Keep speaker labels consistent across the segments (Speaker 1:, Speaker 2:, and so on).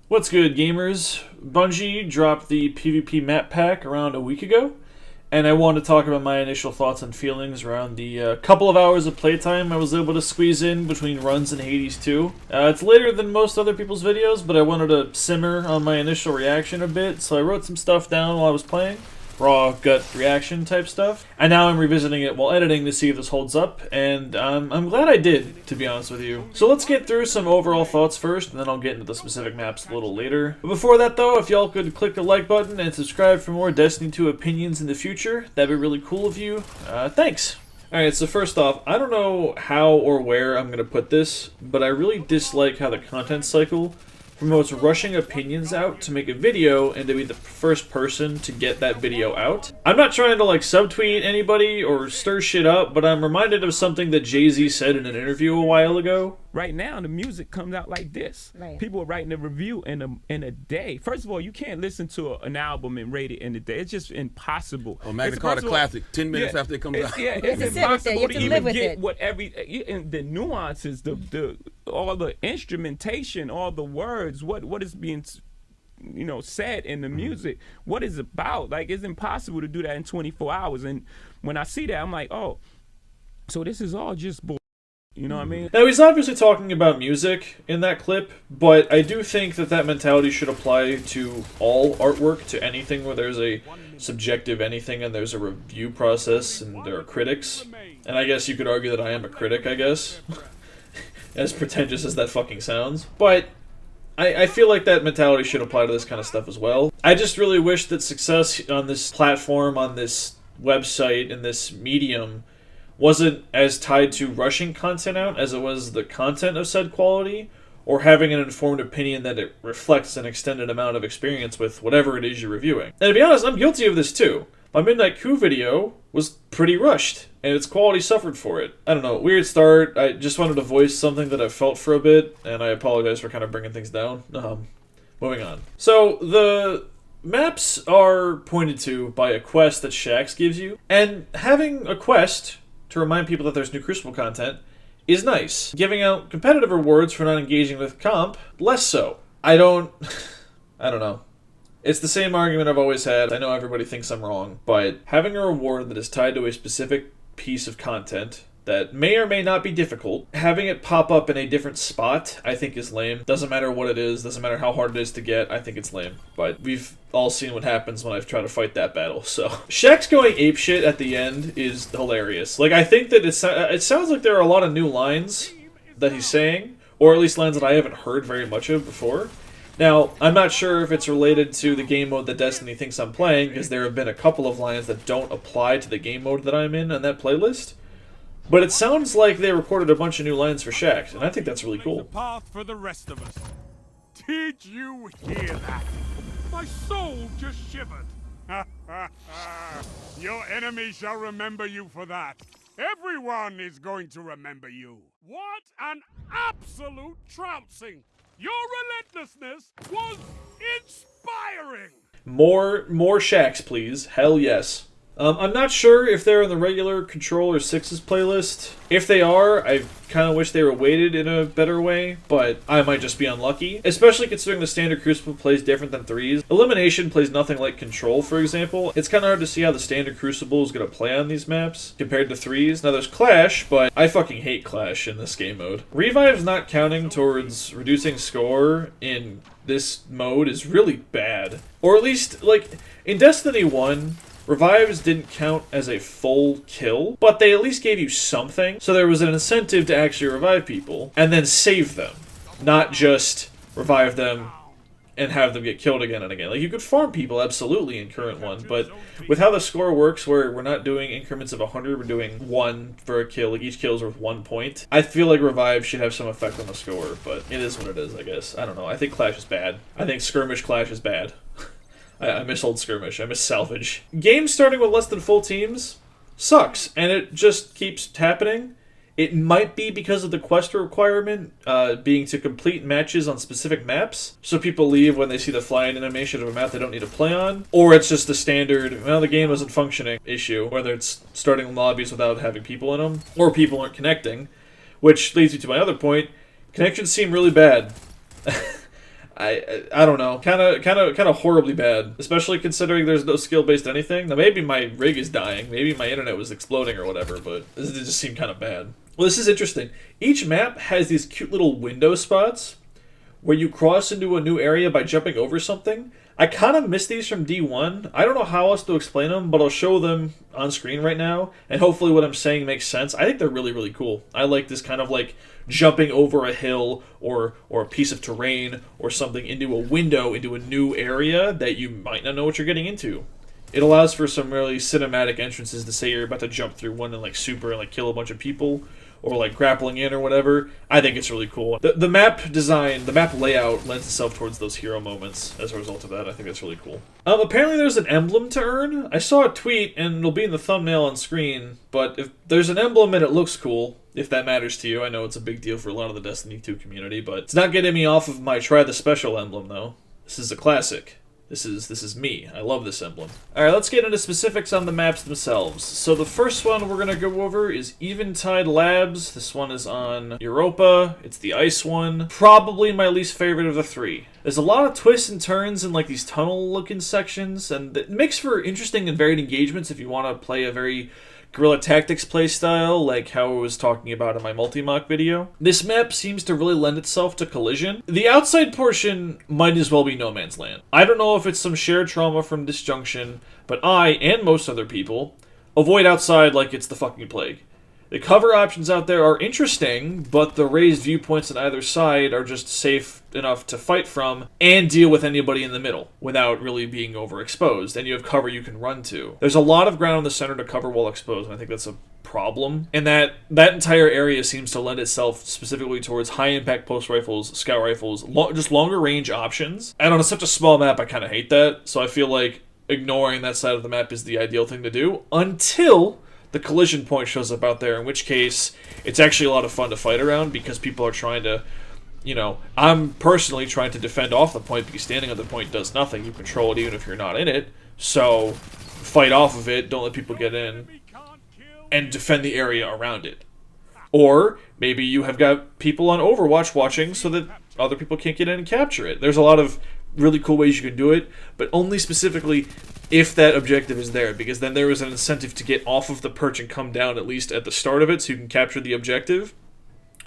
Speaker 1: What's good, gamers? Bungie dropped the PvP map pack around a week ago, and I wanted to talk about my initial thoughts and feelings around the couple of hours of playtime I was able to squeeze in between runs in Hades 2. It's later than most other people's videos, but I wanted to simmer on my initial reaction a bit, so I wrote some stuff down while I was playing. Raw gut reaction type stuff. And now I'm revisiting it while editing to see if this holds up, and I'm glad I did, to be honest with you. So let's get through some overall thoughts first, and then I'll get into the specific maps a little later. But before that though, if y'all could click the like button and subscribe for more Destiny 2 opinions in the future, that'd be really cool of you. Thanks! Alright, so first off, I don't know how or where I'm going to put this, but I really dislike how the content cycle promotes rushing opinions out to make a video and to be the first person to get that video out. I'm not trying to like subtweet anybody or stir shit up, but I'm reminded of something that Jay-Z said in an interview a while ago.
Speaker 2: Right now, the music comes out like this. Right. People are writing a review in a day. First of all, you can't listen to an album and rate it in a day. It's just impossible.
Speaker 3: Oh, Magna Carta Classic, 10 minutes after it comes out.
Speaker 2: Yeah, it's impossible to even get what the nuances, all the instrumentation, all the words, what is being said in the music, what is about. Like, it's impossible to do that in 24 hours. And when I see that, I'm like, oh, so this is all just bull. You know what I mean?
Speaker 1: Now, he's obviously talking about music in that clip, but I do think that mentality should apply to all artwork, to anything where there's a subjective anything and there's a review process and there are critics. And I guess you could argue that I am a critic, I guess. As pretentious as that fucking sounds. But I feel like that mentality should apply to this kind of stuff as well. I just really wish that success on this platform, on this website, in this medium, wasn't as tied to rushing content out as it was the content of said quality, or having an informed opinion that it reflects an extended amount of experience with whatever it is you're reviewing. And to be honest, I'm guilty of this too. My Midnight Coup video was pretty rushed, and its quality suffered for it. I don't know, weird start. I just wanted to voice something that I felt for a bit, and I apologize for kind of bringing things down. Moving on. So, the maps are pointed to by a quest that Shaxx gives you, and having a quest to remind people that there's new Crucible content is nice. Giving out competitive rewards for not engaging with comp, less so. I don't know. It's the same argument I've always had. I know everybody thinks I'm wrong, but having a reward that is tied to a specific piece of content that may or may not be difficult, having it pop up in a different spot, I think is lame. Doesn't matter what it is, doesn't matter how hard it is to get, I think it's lame. But we've all seen what happens when I've tried to fight that battle, so. Shaxx going apeshit at the end is hilarious. Like, I think that it sounds like there are a lot of new lines that he's saying, or at least lines that I haven't heard very much of before. Now, I'm not sure if it's related to the game mode that Destiny thinks I'm playing, because there have been a couple of lines that don't apply to the game mode that I'm in on that playlist. But it sounds like they recorded a bunch of new lines for Shaxx, and I think that's really cool.
Speaker 4: The path for the rest of us. Did you hear that? My soul just shivered. Your enemy shall remember you for that. Everyone is going to remember you. What an absolute trouncing! Your relentlessness was inspiring!
Speaker 1: More Shaxx, please. Hell yes. I'm not sure if they're in the regular Control or Sixes playlist. If they are, I kind of wish they were weighted in a better way, but I might just be unlucky. Especially considering the standard Crucible plays different than 3s. Elimination plays nothing like Control, for example. It's kind of hard to see how the standard Crucible is going to play on these maps compared to 3s. Now there's Clash, but I fucking hate Clash in this game mode. Revive's not counting towards reducing score in this mode is really bad. Or at least, like, in Destiny 1, Revives didn't count as a full kill, but they at least gave you something, so there was an incentive to actually revive people, and then save them. Not just revive them and have them get killed again and again. Like, you could farm people, absolutely, in current one, but with how the score works, where we're not doing increments of 100, we're doing 1 for a kill, like each kill is worth 1 point, I feel like Revive should have some effect on the score, but it is what it is, I guess. I don't know, I think Clash is bad. I think Skirmish Clash is bad. I miss old Skirmish. I miss Salvage. Games starting with less than full teams sucks, and it just keeps happening. It might be because of the quest requirement being to complete matches on specific maps, so people leave when they see the flying animation of a map they don't need to play on, or it's just the standard, well, the game isn't functioning issue, whether it's starting lobbies without having people in them, or people aren't connecting, which leads me to my other point. Connections seem really bad. I don't know. Kind of horribly bad. Especially considering there's no skill-based anything. Now, maybe my rig is dying. Maybe my internet was exploding or whatever, but this just seemed kind of bad. Well, this is interesting. Each map has these cute little window spots where you cross into a new area by jumping over something. I kind of miss these from D1. I don't know how else to explain them, but I'll show them on screen right now, and hopefully what I'm saying makes sense. I think they're really, really cool. I like this kind of like jumping over a hill or a piece of terrain or something into a window, into a new area that you might not know what you're getting into. It allows for some really cinematic entrances to say you're about to jump through one and like super and like kill a bunch of people, or like grappling in or whatever. I think it's really cool. The map design, the map layout lends itself towards those hero moments as a result of that. I think that's really cool. Apparently there's an emblem to earn. I saw a tweet, and it'll be in the thumbnail on screen, but if there's an emblem and it looks cool, if that matters to you, I know it's a big deal for a lot of the Destiny 2 community, but it's not getting me off of my try the special emblem, though. This is a classic. This is me. I love this emblem. Alright, let's get into specifics on the maps themselves. So the first one we're going to go over is Eventide Labs. This one is on Europa. It's the ice one. Probably my least favorite of the three. There's a lot of twists and turns in like these tunnel-looking sections, and it makes for interesting and varied engagements if you want to play a very guerrilla tactics playstyle, like how I was talking about in my multi-mock video. This map seems to really lend itself to collision. The outside portion might as well be no man's land. I don't know if it's some shared trauma from disjunction, but I, and most other people, avoid outside like it's the fucking plague. The cover options out there are interesting, but the raised viewpoints on either side are just safe enough to fight from and deal with anybody in the middle without really being overexposed, and you have cover you can run to. There's a lot of ground in the center to cover while exposed, and I think that's a problem. And that entire area seems to lend itself specifically towards high-impact pulse rifles, scout rifles, just longer range options. And on such a small map, I kind of hate that, so I feel like ignoring that side of the map is the ideal thing to do, until the collision point shows up out there, in which case it's actually a lot of fun to fight around because people are trying to, you know, I'm personally trying to defend off the point because standing on the point does nothing. You control it even if you're not in it, so fight off of it, don't let people get in, and defend the area around it. Or maybe you have got people on Overwatch watching so that other people can't get in and capture it. There's a lot of really cool ways you can do it, but only specifically if that objective is there, because then there is an incentive to get off of the perch and come down at least at the start of it so you can capture the objective.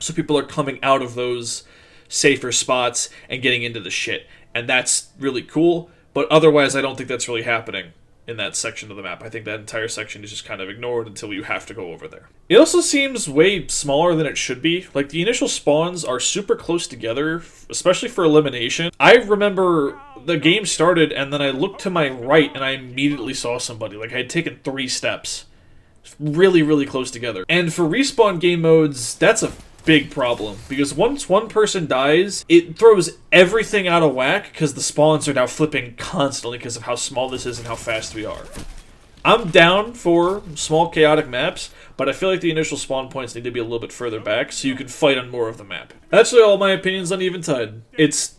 Speaker 1: So people are coming out of those safer spots and getting into the shit. And that's really cool, but otherwise I don't think that's really happening in that section of the map. I think that entire section is just kind of ignored until you have to go over there. It also seems way smaller than it should be. Like, the initial spawns are super close together, especially for elimination. I remember the game started and then I looked to my right and I immediately saw somebody. Like, I had taken 3 steps. Really, really close together. And for respawn game modes, that's a big problem, because once one person dies, it throws everything out of whack because the spawns are now flipping constantly because of how small this is and how fast we are. I'm down for small chaotic maps, but I feel like the initial spawn points need to be a little bit further back so you can fight on more of the map. That's really all my opinions on Eventide. It's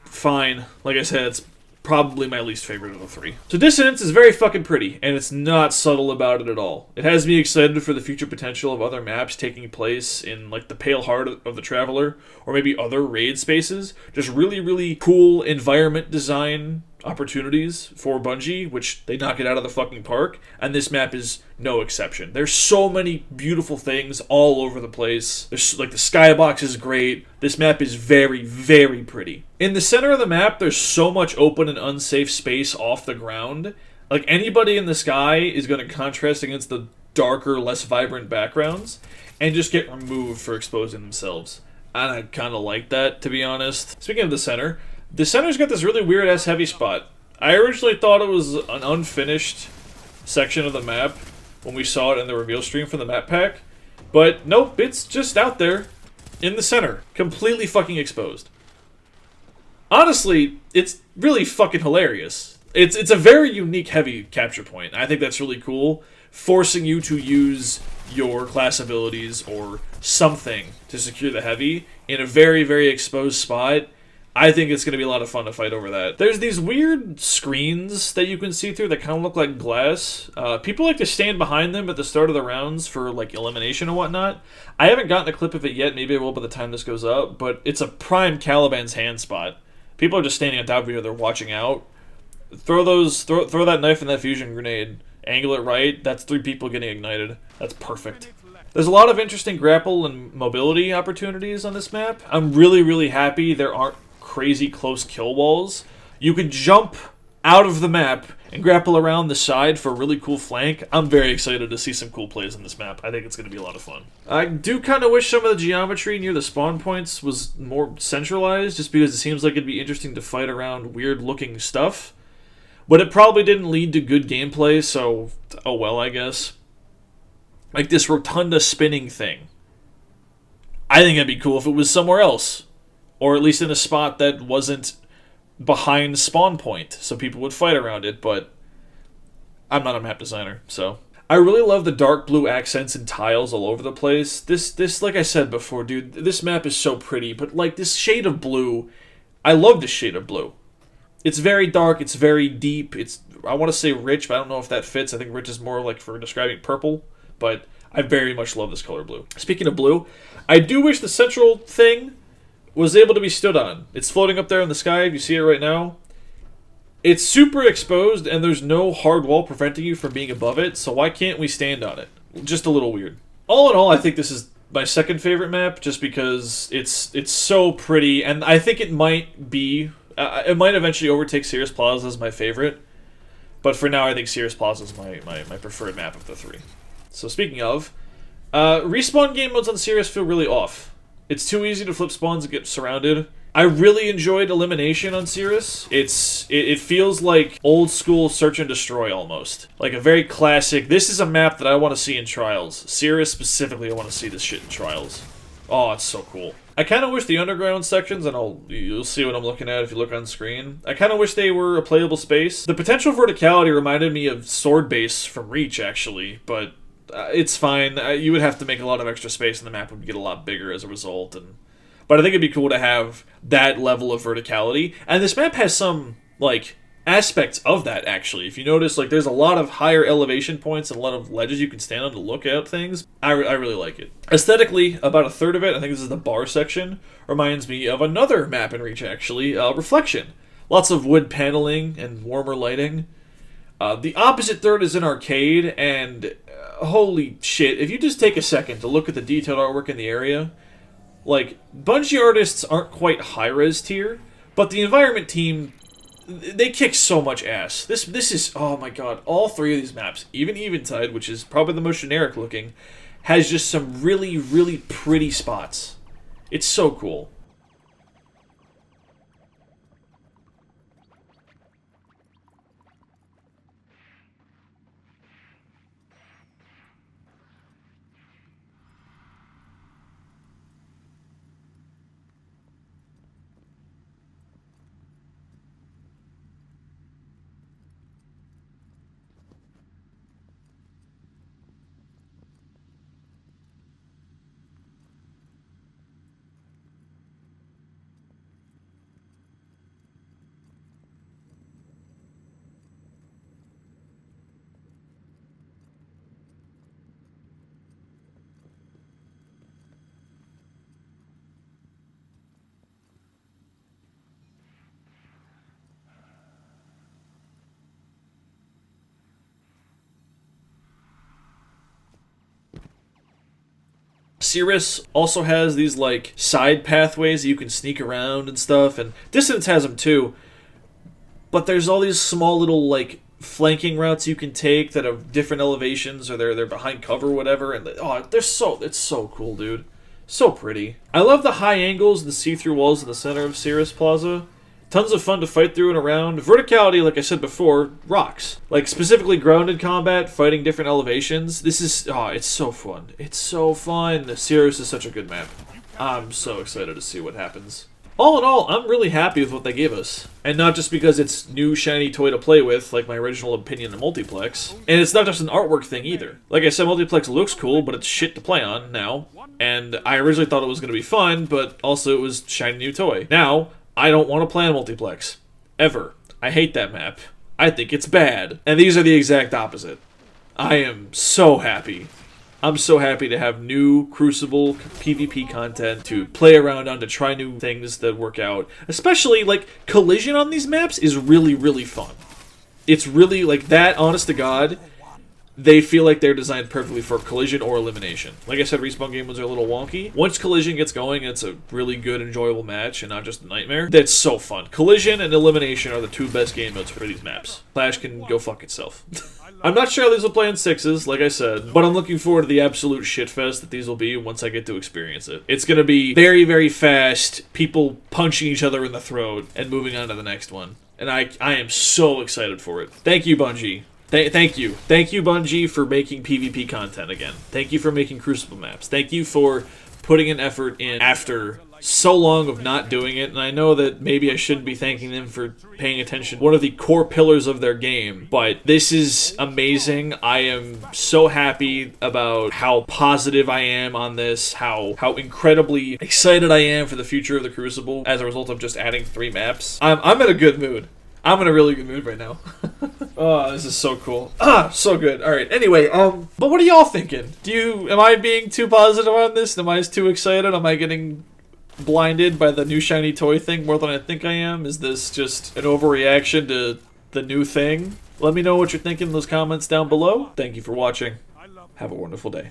Speaker 1: fine. Like I said, it's probably my least favorite of the 3. So Dissonance is very fucking pretty, and it's not subtle about it at all. It has me excited for the future potential of other maps taking place in, like, the Pale Heart of the Traveler, or maybe other raid spaces. Just really, really cool environment design opportunities for Bungie, which they knock it out of the fucking park, and this map is no exception. There's so many beautiful things all over the place. There's, like, the skybox is great. This map is very, very pretty. In the center of the map, there's so much open and unsafe space off the ground. Like, anybody in the sky is going to contrast against the darker, less vibrant backgrounds, and just get removed for exposing themselves. And I kind of like that, to be honest. Speaking of the center's got this really weird-ass heavy spot. I originally thought it was an unfinished section of the map when we saw it in the reveal stream from the map pack, but nope, it's just out there in the center, completely fucking exposed. Honestly, it's really fucking hilarious. It's a very unique heavy capture point. I think that's really cool, forcing you to use your class abilities or something to secure the heavy in a very, very exposed spot. I think it's going to be a lot of fun to fight over that. There's these weird screens that you can see through that kind of look like glass. People like to stand behind them at the start of the rounds for, like, elimination and whatnot. I haven't gotten a clip of it yet. Maybe I will by the time this goes up. But it's a prime Caliban's hand spot. People are just standing on top of you, they're watching out. Throw that knife and that fusion grenade. Angle it right, that's 3 people getting ignited. That's perfect. There's a lot of interesting grapple and mobility opportunities on this map. I'm really, really happy there aren't crazy close kill walls. You can jump out of the map and grapple around the side for a really cool flank. I'm very excited to see some cool plays on this map. I think it's going to be a lot of fun. I do kind of wish some of the geometry near the spawn points was more centralized, just because it seems like it'd be interesting to fight around weird-looking stuff. But it probably didn't lead to good gameplay, so oh well, I guess. Like this rotunda spinning thing. I think it'd be cool if it was somewhere else. Or at least in a spot that wasn't behind spawn point, so people would fight around it, but I'm not a map designer, so. I really love the dark blue accents and tiles all over the place. This, like I said before, dude, this map is so pretty, but like this shade of blue, I love this shade of blue. It's very dark, it's very deep, I want to say rich, but I don't know if that fits. I think rich is more like for describing purple, but I very much love this color blue. Speaking of blue, I do wish the central thing was able to be stood on. It's floating up there in the sky, if you see it right now. It's super exposed, and there's no hard wall preventing you from being above it, so why can't we stand on it? Just a little weird. All in all, I think this is my second favorite map, just because it's so pretty, and I think it might be... it might eventually overtake Cirrus Plaza as my favorite, but for now I think Cirrus Plaza is my preferred map of the 3. So speaking of, respawn game modes on Cirrus feel really off. It's too easy to flip spawns and get surrounded. I really enjoyed Elimination on Cirrus. It feels like old school Search and Destroy almost. Like a very classic, this is a map that I want to see in Trials. Cirrus specifically, I want to see this shit in Trials. Oh, it's so cool. I kind of wish the underground sections, and you'll see what I'm looking at if you look on screen, I kind of wish they were a playable space. The potential verticality reminded me of Sword Base from Reach, actually, but it's fine. You would have to make a lot of extra space, and the map would get a lot bigger as a result. But I think it'd be cool to have that level of verticality. And this map has some, like, aspects of that, actually. If you notice, like, there's a lot of higher elevation points and a lot of ledges you can stand on to look at things. I really like it. Aesthetically, about a third of it, I think this is the bar section, reminds me of another map in Reach, actually, Reflection. Lots of wood paneling and warmer lighting. The opposite third is an arcade, and holy shit, if you just take a second to look at the detailed artwork in the area, like, Bungie artists aren't quite high-res tier, but the environment team, they kick so much ass. This is, oh my god, all 3 of these maps, even Eventide, which is probably the most generic looking, has just some really, really pretty spots. It's so cool. Cirrus also has these, like, side pathways that you can sneak around and stuff, and Dissonance has them too, but there's all these small little, like, flanking routes you can take that have different elevations, or they're behind cover or whatever, and it's so cool, dude. So pretty. I love the high angles and the see-through walls in the center of Cirrus Plaza. Tons of fun to fight through and around. Verticality, like I said before, rocks. Like, specifically grounded combat, fighting different elevations. This is, it's so fun. It's so fun. Cirrus is such a good map. I'm so excited to see what happens. All in all, I'm really happy with what they gave us. And not just because it's new shiny toy to play with, like my original opinion of Multiplex. And it's not just an artwork thing either. Like I said, Multiplex looks cool, but it's shit to play on now. And I originally thought it was going to be fun, but also it was shiny new toy. Now, I don't want to play on Multiplex. Ever. I hate that map. I think it's bad. And these are the exact opposite. I am so happy I'm so happy to have new Crucible PvP content to play around on, to try new things that work out. Especially, like, collision on these maps is really, really fun. It's really, like, that, honest to God, they feel like they're designed perfectly for collision or elimination. Like I said, Respawn game modes are a little wonky. Once collision gets going, it's a really good, enjoyable match and not just a nightmare. That's so fun. Collision and elimination are the two best game modes for these maps. Clash can go fuck itself. I'm not sure how these will play in 6s, like I said, but I'm looking forward to the absolute shitfest that these will be once I get to experience it. It's gonna be very, very fast, people punching each other in the throat, and moving on to the next one. And I am so excited for it. Thank you, Bungie. Thank you. Thank you, Bungie, for making PvP content again. Thank you for making Crucible maps. Thank you for putting an effort in after so long of not doing it. And I know that maybe I shouldn't be thanking them for paying attention to one of the core pillars of their game, but this is amazing. I am so happy about how positive I am on this, how incredibly excited I am for the future of the Crucible as a result of just adding 3 maps. I'm in a good mood. I'm in a really good mood right now. Oh, this is so cool. So good. Alright, anyway, but what are y'all thinking? Am I being too positive on this? Am I too excited? Am I getting blinded by the new shiny toy thing more than I think I am? Is this just an overreaction to the new thing? Let me know what you're thinking in those comments down below. Thank you for watching. Have a wonderful day.